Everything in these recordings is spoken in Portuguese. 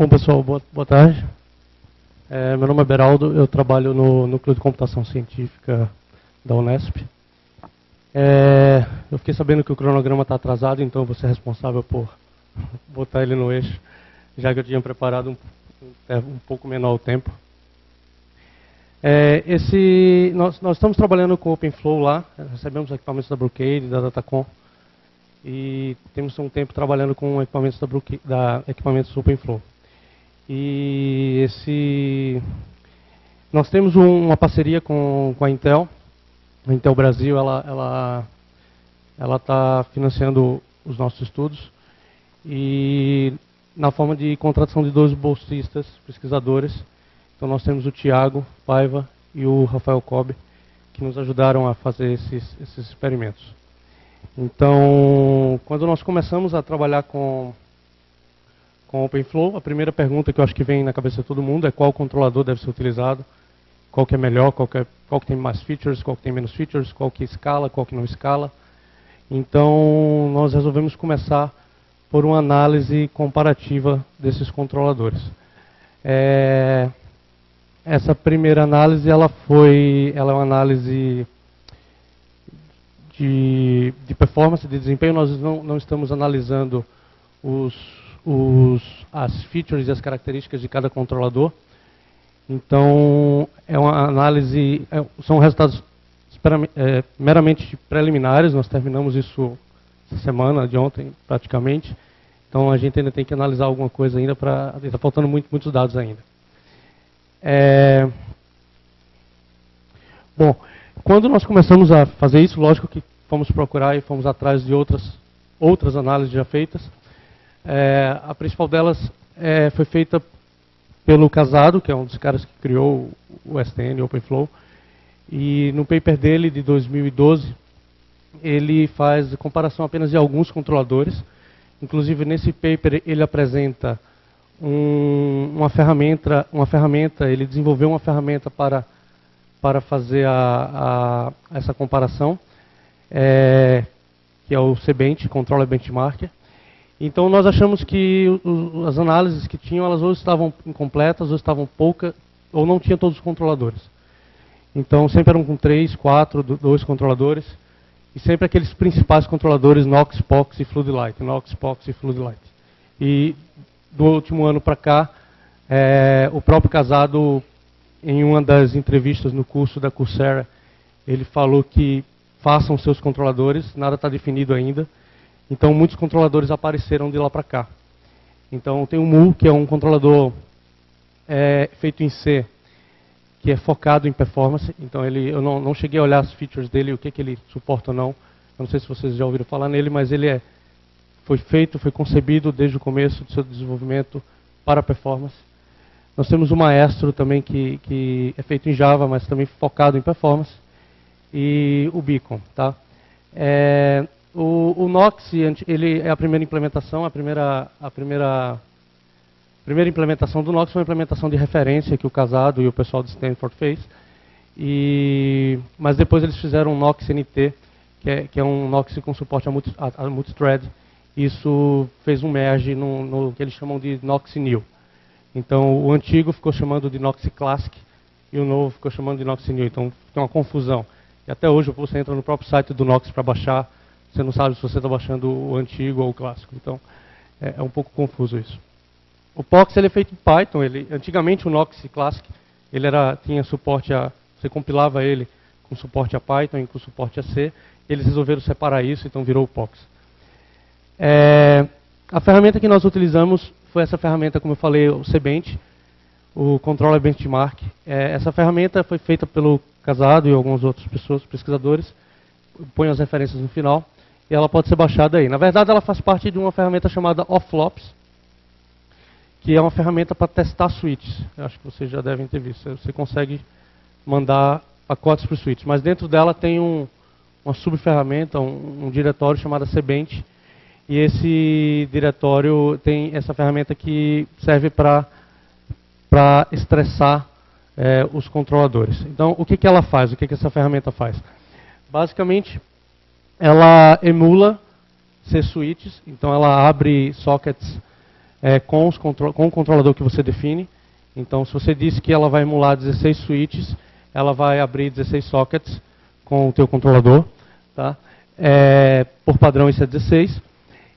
Bom, pessoal, boa tarde. Meu nome é Beraldo, eu trabalho no Núcleo de Computação Científica da Unesp. Eu fiquei sabendo que o cronograma está atrasado, então eu vou ser responsável por botar ele no eixo, já que eu tinha preparado um pouco menor o tempo. Nós estamos trabalhando com o OpenFlow lá, recebemos equipamentos da Brocade, da Datacom, e temos um tempo trabalhando com equipamentos equipamentos OpenFlow. E nós temos uma parceria com a Intel. A Intel Brasil, ela está financiando os nossos estudos, e na forma de contratação de 2 bolsistas, pesquisadores. Então nós temos o Thiago Paiva e o Rafael Cobb, que nos ajudaram a fazer esses experimentos. Então, quando nós começamos a trabalhar com OpenFlow, a primeira pergunta que eu acho que vem na cabeça de todo mundo é qual controlador deve ser utilizado, qual que é melhor, qual que tem mais features, qual que tem menos features, qual que escala, qual que não escala. Então, nós resolvemos começar por uma análise comparativa desses controladores. Essa primeira análise, ela é uma análise de performance, de desempenho. Nós não estamos analisando as features e as características de cada controlador. Então, é uma análise, são resultados meramente preliminares. Nós terminamos isso essa semana, de ontem, praticamente. Então, a gente ainda tem que analisar alguma coisa ainda, está faltando muitos dados ainda. Bom, quando nós começamos a fazer isso, lógico que fomos procurar e fomos atrás de outras análises já feitas. A principal delas foi feita pelo Casado, que é um dos caras que criou o STN, o OpenFlow. E no paper dele, de 2012, ele faz comparação apenas de alguns controladores. Inclusive, nesse paper, ele apresenta uma ferramenta, ele desenvolveu uma ferramenta para fazer essa comparação, que é o CBench, Controller Benchmarker. Então, nós achamos que as análises que tinham, elas ou estavam incompletas, ou estavam poucas, ou não tinha todos os controladores. Então, sempre eram com 3, 4, 2 controladores, e sempre aqueles principais controladores Knox, POX e Floodlight. Knox, POX e Floodlight. E do último ano para cá, o próprio Casado, em uma das entrevistas no curso da Coursera, ele falou que façam seus controladores, nada está definido ainda. Então, muitos controladores apareceram de lá para cá. Então, tem o Mu, que é um controlador feito em C, que é focado em performance. Então, eu não cheguei a olhar as features dele, o que ele suporta ou não. Eu não sei se vocês já ouviram falar nele, mas ele foi concebido desde o começo do seu desenvolvimento para performance. Nós temos o Maestro também, que é feito em Java, mas também focado em performance. E o Beacon, tá? O Knox, ele é a primeira implementação. A primeira implementação do Knox foi uma implementação de referência que o Casado e o pessoal de Stanford fez. Mas depois eles fizeram um Knox NT, que é um Knox com suporte a multithread. Isso fez um merge no que eles chamam de Knox New. Então, o antigo ficou chamando de Knox Classic e o novo ficou chamando de Knox New. Então, tem uma confusão. E até hoje, você entra no próprio site do Knox para baixar, você não sabe se você está baixando o antigo ou o clássico. Então, é um pouco confuso isso. O POX, ele é feito em Python. Antigamente, o Knox Classic, tinha suporte você compilava ele com suporte a Python e com suporte a C. Eles resolveram separar isso, então virou o POX. A ferramenta que nós utilizamos foi essa ferramenta, como eu falei, o CBench, o Controller Benchmark. Essa ferramenta foi feita pelo Casado e algumas outras pessoas, pesquisadores. Põe as referências no final. E ela pode ser baixada aí. Na verdade, ela faz parte de uma ferramenta chamada OffLops, que é uma ferramenta para testar switches. Eu acho que vocês já devem ter visto. Você consegue mandar pacotes para o switch. Mas dentro dela tem uma subferramenta, um diretório chamado CBench. E esse diretório tem essa ferramenta que serve para estressar os controladores. Então, o que ela faz? O que essa ferramenta faz? Basicamente, ela emula C-switches, então ela abre sockets com o controlador que você define. Então, se você disse que ela vai emular 16 switches, ela vai abrir 16 sockets com o teu controlador. Tá? Por padrão, isso é 16.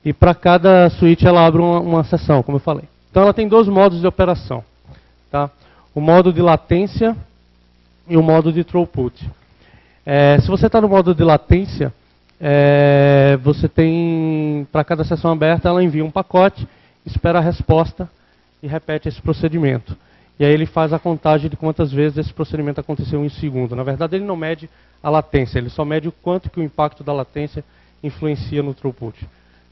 E para cada switch, ela abre uma sessão, como eu falei. Então, ela tem dois modos de operação. Tá? O modo de latência e o modo de throughput. Se você está no modo de latência, você tem, para cada sessão aberta, ela envia um pacote, espera a resposta e repete esse procedimento. E aí ele faz a contagem de quantas vezes esse procedimento aconteceu em segundo. Na verdade, ele não mede a latência, ele só mede o quanto que o impacto da latência influencia no throughput.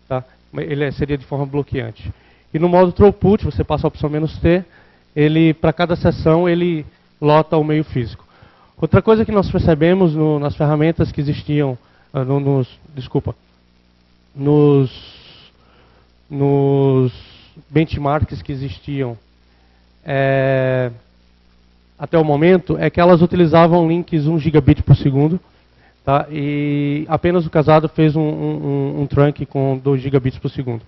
Tá? Ele seria de forma bloqueante. E no modo throughput, você passa a opção "-t", ele, para cada sessão, ele lota o meio físico. Outra coisa que nós percebemos nas ferramentas que existiam, nos benchmarks que existiam até o momento, é que elas utilizavam links 1 gigabit por segundo, tá? E apenas o Casado fez um trunk com 2 gigabits por segundo.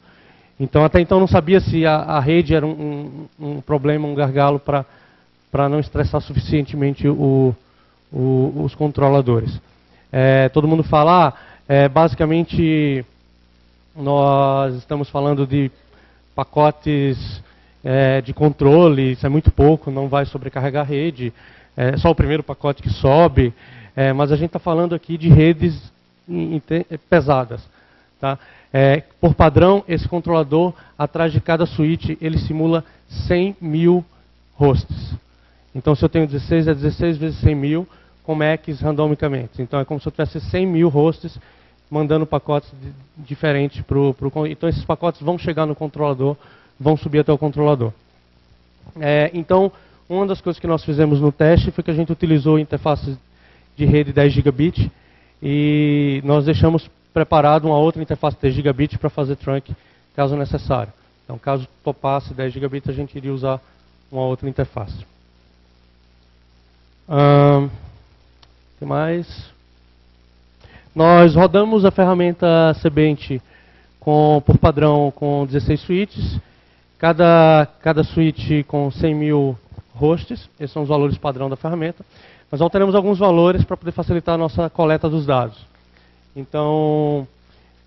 Então, até então, não sabia se a rede era um problema, um gargalo para não estressar suficientemente os controladores. Todo mundo fala, basicamente, nós estamos falando de pacotes de controle, isso é muito pouco, não vai sobrecarregar a rede, é só o primeiro pacote que sobe, mas a gente está falando aqui de redes pesadas. Tá? Por padrão, esse controlador, atrás de cada switch, ele simula 100 mil hosts. Então, se eu tenho 16, é 16 vezes 100 mil, com MACs randomicamente. Então, é como se eu tivesse 100 mil hosts mandando pacotes diferentes então, esses pacotes vão chegar no controlador, vão subir até o controlador. Então, uma das coisas que nós fizemos no teste foi que a gente utilizou interfaces de rede 10 gigabit e nós deixamos preparado uma outra interface 10 gigabit para fazer trunk, caso necessário. Então, caso topasse 10 gigabit, a gente iria usar uma outra interface. O que mais? Nós rodamos a ferramenta Cebent por padrão com 16 switches, cada switch com 100 mil hosts, esses são os valores padrão da ferramenta. Nós alteramos alguns valores para poder facilitar a nossa coleta dos dados. Então,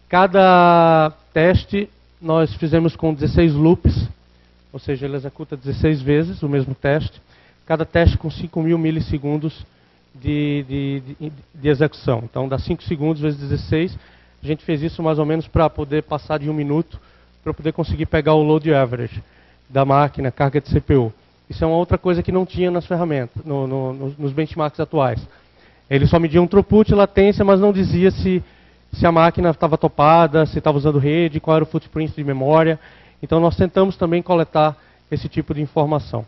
cada teste nós fizemos com 16 loops, ou seja, ele executa 16 vezes o mesmo teste, cada teste com 5.000 milissegundos de execução. Então, dá 5 segundos vezes 16. A gente fez isso mais ou menos para poder passar de 1 minuto, para poder conseguir pegar o load average da máquina, carga de CPU. Isso é uma outra coisa que não tinha nas ferramentas, nos benchmarks atuais. Ele só media um throughput e latência, mas não dizia se a máquina estava topada, se estava usando rede, qual era o footprint de memória. Então, nós tentamos também coletar esse tipo de informação.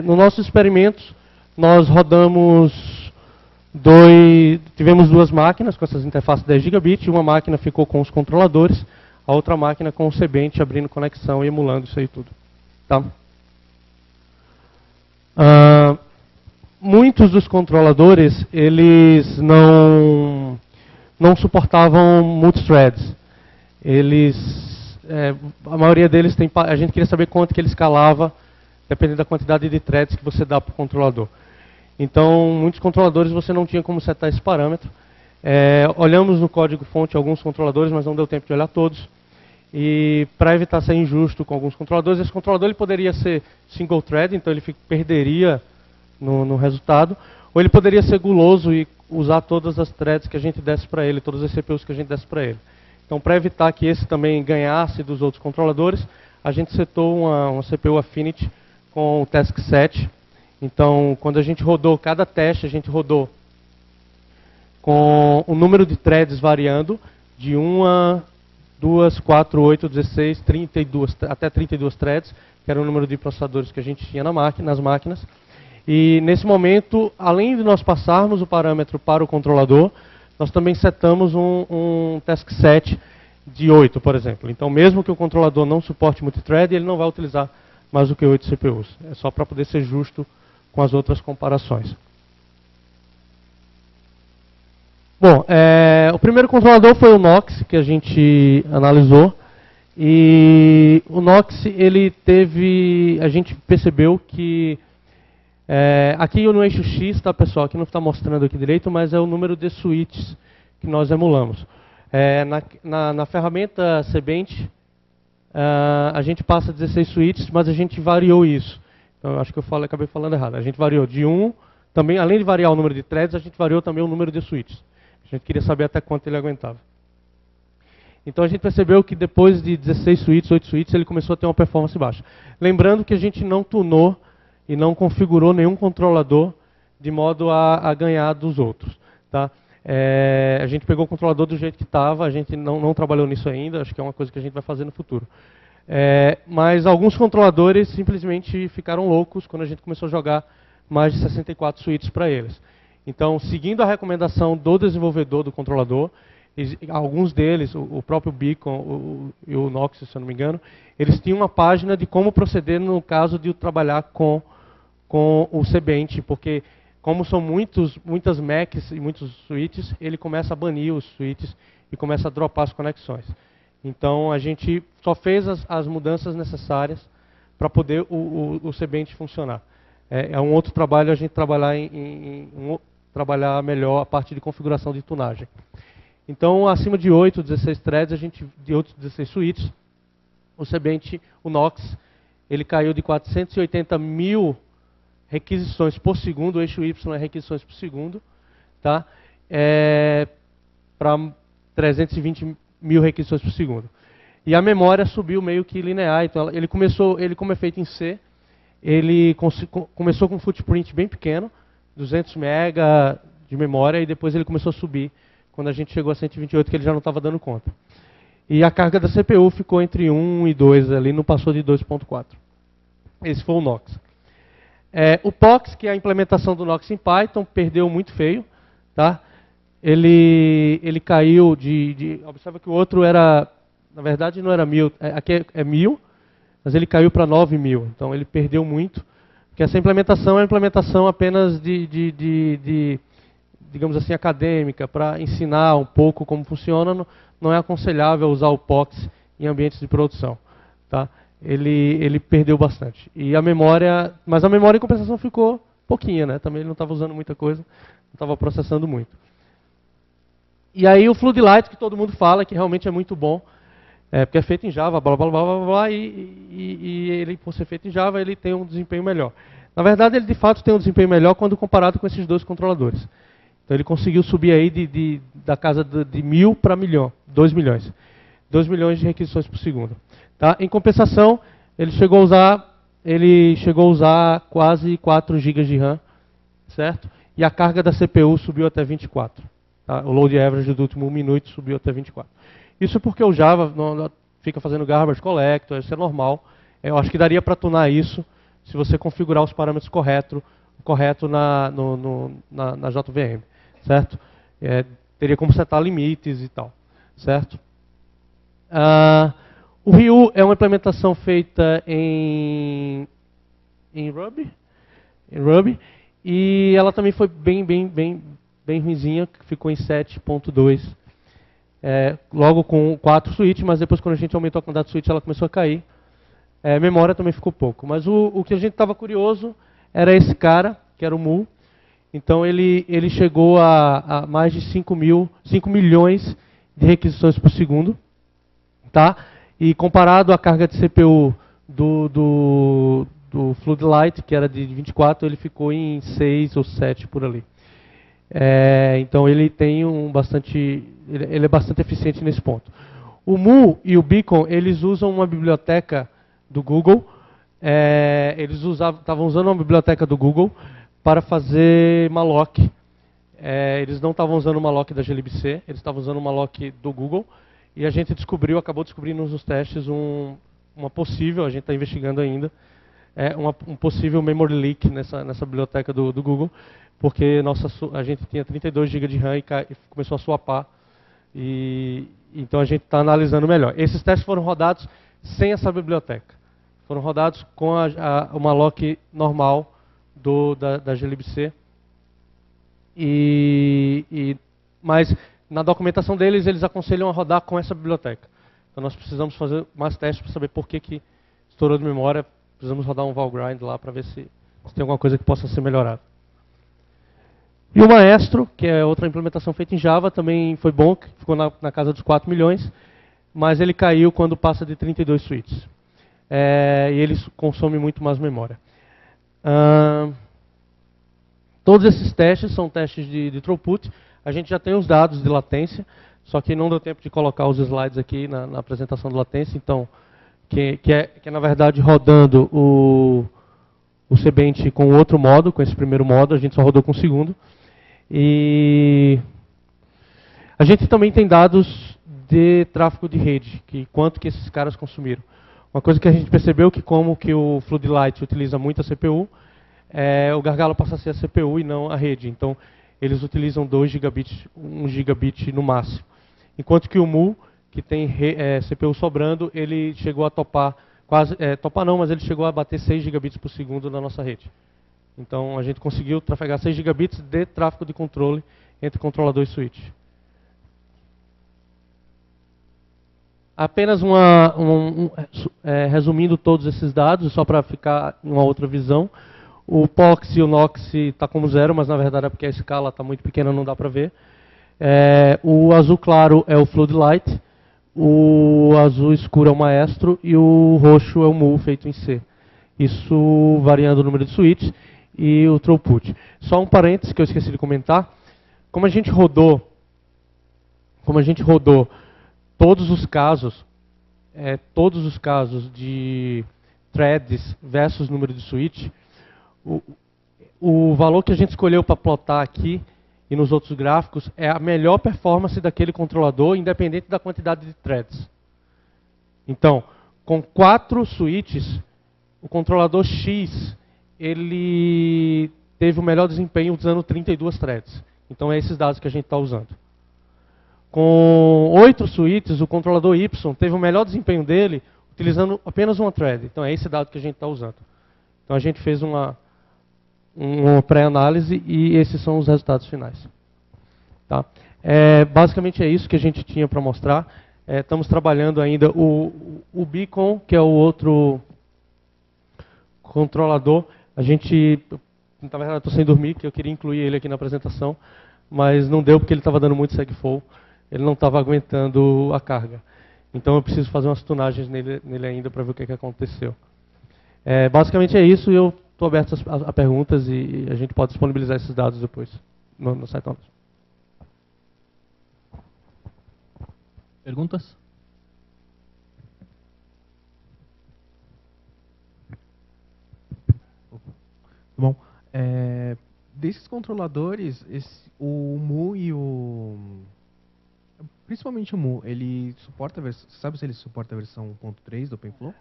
Nos nossos experimentos, nós rodamos tivemos duas máquinas com essas interfaces 10 gigabit, uma máquina ficou com os controladores, a outra máquina com o Cebent abrindo conexão e emulando isso aí tudo. Tá? Muitos dos controladores, eles não suportavam multithreads. A maioria deles a gente queria saber quanto que ele escalava, dependendo da quantidade de threads que você dá para o controlador. Então, muitos controladores você não tinha como setar esse parâmetro. Olhamos no código-fonte alguns controladores, mas não deu tempo de olhar todos. E para evitar ser injusto com alguns controladores, esse controlador ele poderia ser single thread, então ele perderia no resultado, ou ele poderia ser guloso e usar todas as threads que a gente desse para ele, todas as CPUs que a gente desse para ele. Então, para evitar que esse também ganhasse dos outros controladores, a gente setou uma CPU Affinity com o task set. Então, quando a gente rodou cada teste, a gente rodou com o número de threads variando de 1 2, 4, 8, 16, 32, até 32 threads, que era o número de processadores que a gente tinha nas máquinas. E nesse momento, além de nós passarmos o parâmetro para o controlador, nós também setamos um task set de 8, por exemplo. Então, mesmo que o controlador não suporte multithread, ele não vai utilizar mais do que 8 CPUs. É só para poder ser justo com as outras comparações. Bom, o primeiro controlador foi o Knox, que a gente analisou. E o Nox, ele teve, a gente percebeu que, aqui no eixo X, tá pessoal, aqui não está mostrando aqui direito, mas é o número de switches que nós emulamos. Na ferramenta Cbench, a gente passa 16 switches, mas a gente variou isso. Então, eu acho que acabei falando errado. A gente variou de 1, também, além de variar o número de threads, a gente variou também o número de switches. A gente queria saber até quanto ele aguentava. Então a gente percebeu que depois de 16 switches, 8 switches, ele começou a ter uma performance baixa. Lembrando que a gente não tunou e não configurou nenhum controlador de modo a ganhar dos outros. Tá? A gente pegou o controlador do jeito que estava, a gente não trabalhou nisso ainda, acho que é uma coisa que a gente vai fazer no futuro. Mas alguns controladores simplesmente ficaram loucos quando a gente começou a jogar mais de 64 switches para eles. Então, seguindo a recomendação do desenvolvedor do controlador, alguns deles, o próprio Beacon e o Nox, se eu não me engano, eles tinham uma página de como proceder no caso de trabalhar com o Cbench, porque como são muitas Macs e muitos switches, ele começa a banir os switches e começa a dropar as conexões. Então a gente só fez as mudanças necessárias para poder o Cbench funcionar. É um outro trabalho a gente trabalhar melhor a parte de configuração de tunagem. Então, acima de 8, 16 threads, de 8, 16 switches, o Cbench, o Nox, ele caiu de 480 mil requisições por segundo, o eixo Y é requisições por segundo, tá? Para 320 mil requisições por segundo. E a memória subiu meio que linear, então ele como é feito em C, ele começou com um footprint bem pequeno, 200 MB de memória, e depois ele começou a subir, quando a gente chegou a 128, que ele já não estava dando conta. E a carga da CPU ficou entre 1 e 2, ali não passou de 2.4. Esse foi o Nox. O POX, que é a implementação do Nox em Python, perdeu muito feio. Tá? Ele caiu observa que o outro era, na verdade não era 1000, aqui é 1000, mas ele caiu para 9000. Então ele perdeu muito, porque essa implementação é uma implementação apenas digamos assim, acadêmica, para ensinar um pouco como funciona. Não é aconselhável usar o POX em ambientes de produção. Tá? Ele perdeu bastante. Mas a memória em compensação ficou pouquinha, né? Também ele não estava usando muita coisa, não estava processando muito. E aí o Floodlight, que todo mundo fala, que realmente é muito bom, porque é feito em Java, blá, blá, blá, blá, blá, e ele, por ser feito em Java, ele tem um desempenho melhor. Na verdade, ele de fato tem um desempenho melhor quando comparado com esses dois controladores. Então ele conseguiu subir aí da casa de 1000 para 2 milhões. 2 milhões de requisições por segundo. Tá? Em compensação, ele chegou a usar quase 4 GB de RAM, certo? E a carga da CPU subiu até 24. Tá? O load average do último minuto subiu até 24. Isso porque o Java fica fazendo garbage collector, isso é normal. Eu acho que daria para tunar isso se você configurar os parâmetros correto na JVM. Certo? Teria como setar limites e tal, certo? O Ryu é uma implementação feita em Ruby, e ela também foi bem ruinzinha, ficou em 7.2, logo com 4 switches, mas depois quando a gente aumentou a quantidade de switches ela começou a cair. Memória também ficou pouco, mas o que a gente estava curioso era esse cara, que era o Mu. Então ele chegou a mais de 5 milhões de requisições por segundo. Tá? E comparado à carga de CPU do Floodlight, que era de 24, ele ficou em 6 ou 7 por ali. Então ele tem ele é bastante eficiente nesse ponto. O Mu e o Beacon, eles usam uma biblioteca do Google. Eles estavam usando uma biblioteca do Google para fazer malloc. Eles não estavam usando o malloc da glibc, eles estavam usando o malloc do Google. E a gente acabou descobrindo nos testes uma possível, a gente está investigando ainda, um possível memory leak nessa biblioteca do Google, porque a gente tinha 32 GB de RAM e começou a swapar. Então a gente está analisando melhor. Esses testes foram rodados sem essa biblioteca. Foram rodados com o malloc normal da glibc. Mas na documentação deles, eles aconselham a rodar com essa biblioteca. Então nós precisamos fazer mais testes para saber por que estourou de memória. Precisamos rodar um Valgrind lá para ver se tem alguma coisa que possa ser melhorada. E o Maestro, que é outra implementação feita em Java, também foi bom, que ficou na casa dos 4 milhões, mas ele caiu quando passa de 32 switches. E ele consome muito mais memória. Todos esses testes são testes de throughput. A gente já tem os dados de latência, só que não deu tempo de colocar os slides aqui na apresentação de latência. Então, que é na verdade rodando o Cbent com outro modo, com esse primeiro modo, a gente só rodou com o segundo. E a gente também tem dados de tráfego de rede, quanto que esses caras consumiram. Uma coisa que a gente percebeu que como que o Floodlight utiliza muito a CPU, o gargalo passa a ser a CPU e não a rede. Então, eles utilizam 2 gigabits, 1 gigabit no máximo. Enquanto que o Mu, que tem CPU sobrando, ele chegou a topar, topar não, mas ele chegou a bater 6 gigabits por segundo na nossa rede. Então, a gente conseguiu trafegar 6 gigabits de tráfego de controle entre controlador e switch. Apenas resumindo todos esses dados, só para ficar em uma outra visão. O POX e o NOx está como 0, mas na verdade é porque a escala está muito pequena, não dá para ver. O azul claro é o Floodlight, o azul escuro é o Maestro e o roxo é o Mu feito em C. Isso variando o número de switches e o throughput. Só um parênteses que eu esqueci de comentar. Como a gente rodou todos os casos de threads versus número de switch, o valor que a gente escolheu para plotar aqui e nos outros gráficos é a melhor performance daquele controlador, independente da quantidade de threads. Então, com 4 switches, o controlador X ele teve o melhor desempenho usando 32 threads. Então, é esses dados que a gente está usando. Com 8 switches, o controlador Y teve o melhor desempenho dele utilizando apenas uma thread. Então, é esse dado que a gente está usando. Então, a gente fez uma pré-análise e esses são os resultados finais. Tá? Basicamente é isso que a gente tinha para mostrar. Estamos trabalhando ainda o Beacon, que é o outro controlador. A gente, na verdade, estou sem dormir, que eu queria incluir ele aqui na apresentação, mas não deu porque ele estava dando muito segflow. Ele não estava aguentando a carga. Então eu preciso fazer umas tunagens nele ainda para ver o que aconteceu. Basicamente é isso, e eu estou aberto a perguntas e a gente pode disponibilizar esses dados depois no site nosso. Perguntas? Bom, desses controladores, o Mu e principalmente o Mu, ele suporta você sabe se ele suporta a versão 1.3 do OpenFlow?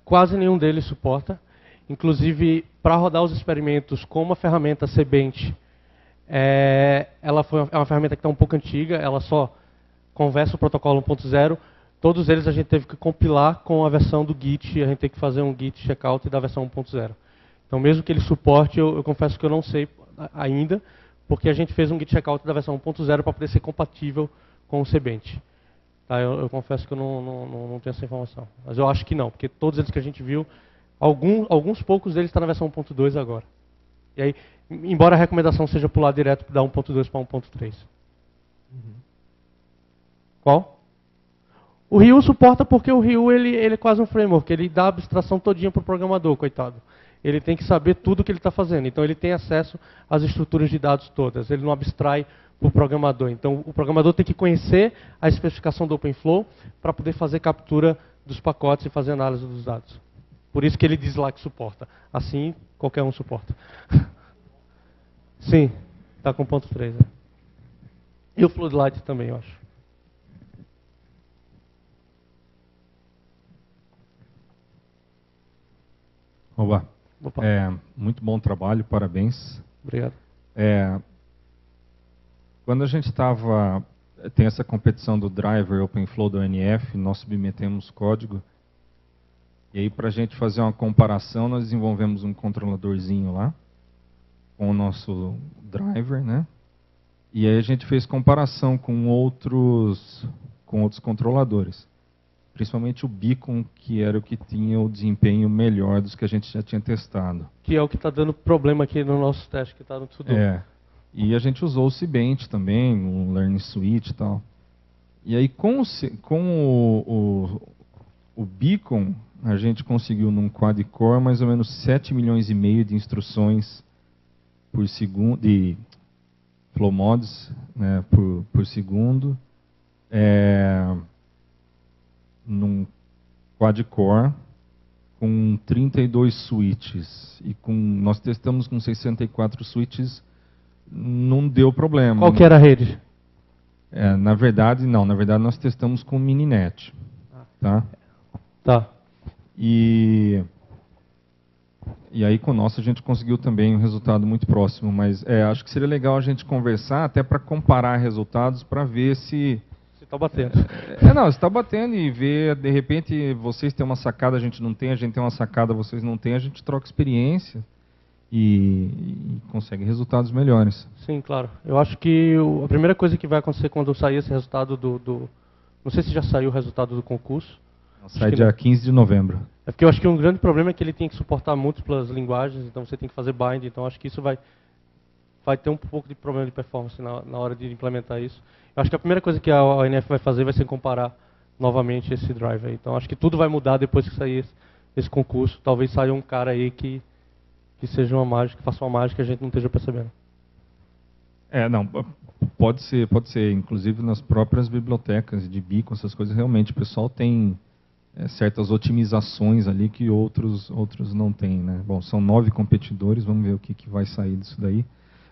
Quase nenhum deles suporta. Inclusive, para rodar os experimentos com uma ferramenta Cbent, é uma ferramenta que está um pouco antiga, ela só conversa o protocolo 1.0. Todos eles a gente teve que compilar com a versão do Git, a gente tem que fazer um Git checkout da versão 1.0. Então, mesmo que ele suporte, eu confesso que eu não sei ainda, porque a gente fez um Git checkout da versão 1.0 para poder ser compatível com o Cbent. Tá, eu confesso que eu não tenho essa informação. Mas eu acho que não, porque todos eles que a gente viu, alguns poucos deles estão na versão 1.2 agora. E aí, embora a recomendação seja pular direto da 1.2 para 1.3. Qual? O Ryu suporta porque o Ryu ele é quase um framework, ele dá a abstração todinha para o programador, coitado. Ele tem que saber tudo o que ele está fazendo. Então ele tem acesso às estruturas de dados todas. Ele não abstrai para o programador. Então o programador tem que conhecer a especificação do OpenFlow para poder fazer captura dos pacotes e fazer análise dos dados. Por isso que ele diz lá que suporta. Assim, qualquer um suporta. Sim, está com 1.3. E o Floodlight também, eu acho. Oba. Opa. Muito bom trabalho, parabéns. Obrigado. Quando a gente tem essa competição do driver OpenFlow do NF, nós submetemos código. E aí, para a gente fazer uma comparação, nós desenvolvemos um controladorzinho lá, com o nosso driver, né? E aí a gente fez comparação com outros controladores. principalmente o Beacon, que era o que tinha o desempenho melhor dos que a gente já tinha testado. Que é o que está dando problema aqui no nosso teste, que está no tudo. E a gente usou o Cbent também, o Learning Suite e tal. E aí com o Beacon, a gente conseguiu num quad-core mais ou menos 7 milhões e meio de instruções por segundo, de flow mods, né, por segundo, num quad-core com 32 switches. E nós testamos com 64 switches, não deu problema. Qual que era a rede? Na verdade, não. Na verdade, nós testamos com Mininet. Tá? Tá. E aí com o nosso a gente conseguiu também um resultado muito próximo. Mas acho que seria legal a gente conversar até para comparar resultados para ver se... Você está batendo. Não, você está batendo e ver, de repente, vocês têm uma sacada, a gente não tem, a gente tem uma sacada, vocês não têm, a gente troca experiência e consegue resultados melhores. Sim, claro. Eu acho que a primeira coisa que vai acontecer quando sair esse resultado não sei se já saiu o resultado do concurso. Sai dia 15 de novembro. É porque eu acho que um grande problema é que ele tem que suportar múltiplas linguagens, então você tem que fazer bind, então acho que isso vai ter um pouco de problema de performance na hora de implementar isso. Eu acho que a primeira coisa que a ONF vai fazer vai ser comparar novamente esse driver. Então acho que tudo vai mudar depois que sair esse concurso. Talvez saia um cara aí que seja uma mágica, que faça uma mágica que a gente não esteja percebendo. Não, pode ser. Inclusive nas próprias bibliotecas de Beacon, essas coisas, realmente o pessoal tem certas otimizações ali que outros não têm, né? Bom, são 9 competidores, vamos ver o que vai sair disso daí.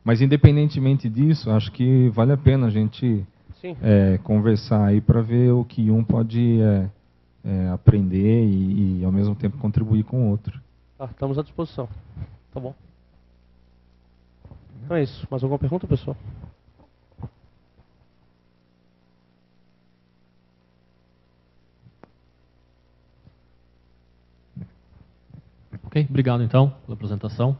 Mas independentemente disso, acho que vale a pena a gente conversar aí para ver o que um pode aprender e ao mesmo tempo contribuir com o outro. Tá, estamos à disposição. Tá bom. Então é isso. Mais alguma pergunta, pessoal? Ok, obrigado então pela apresentação.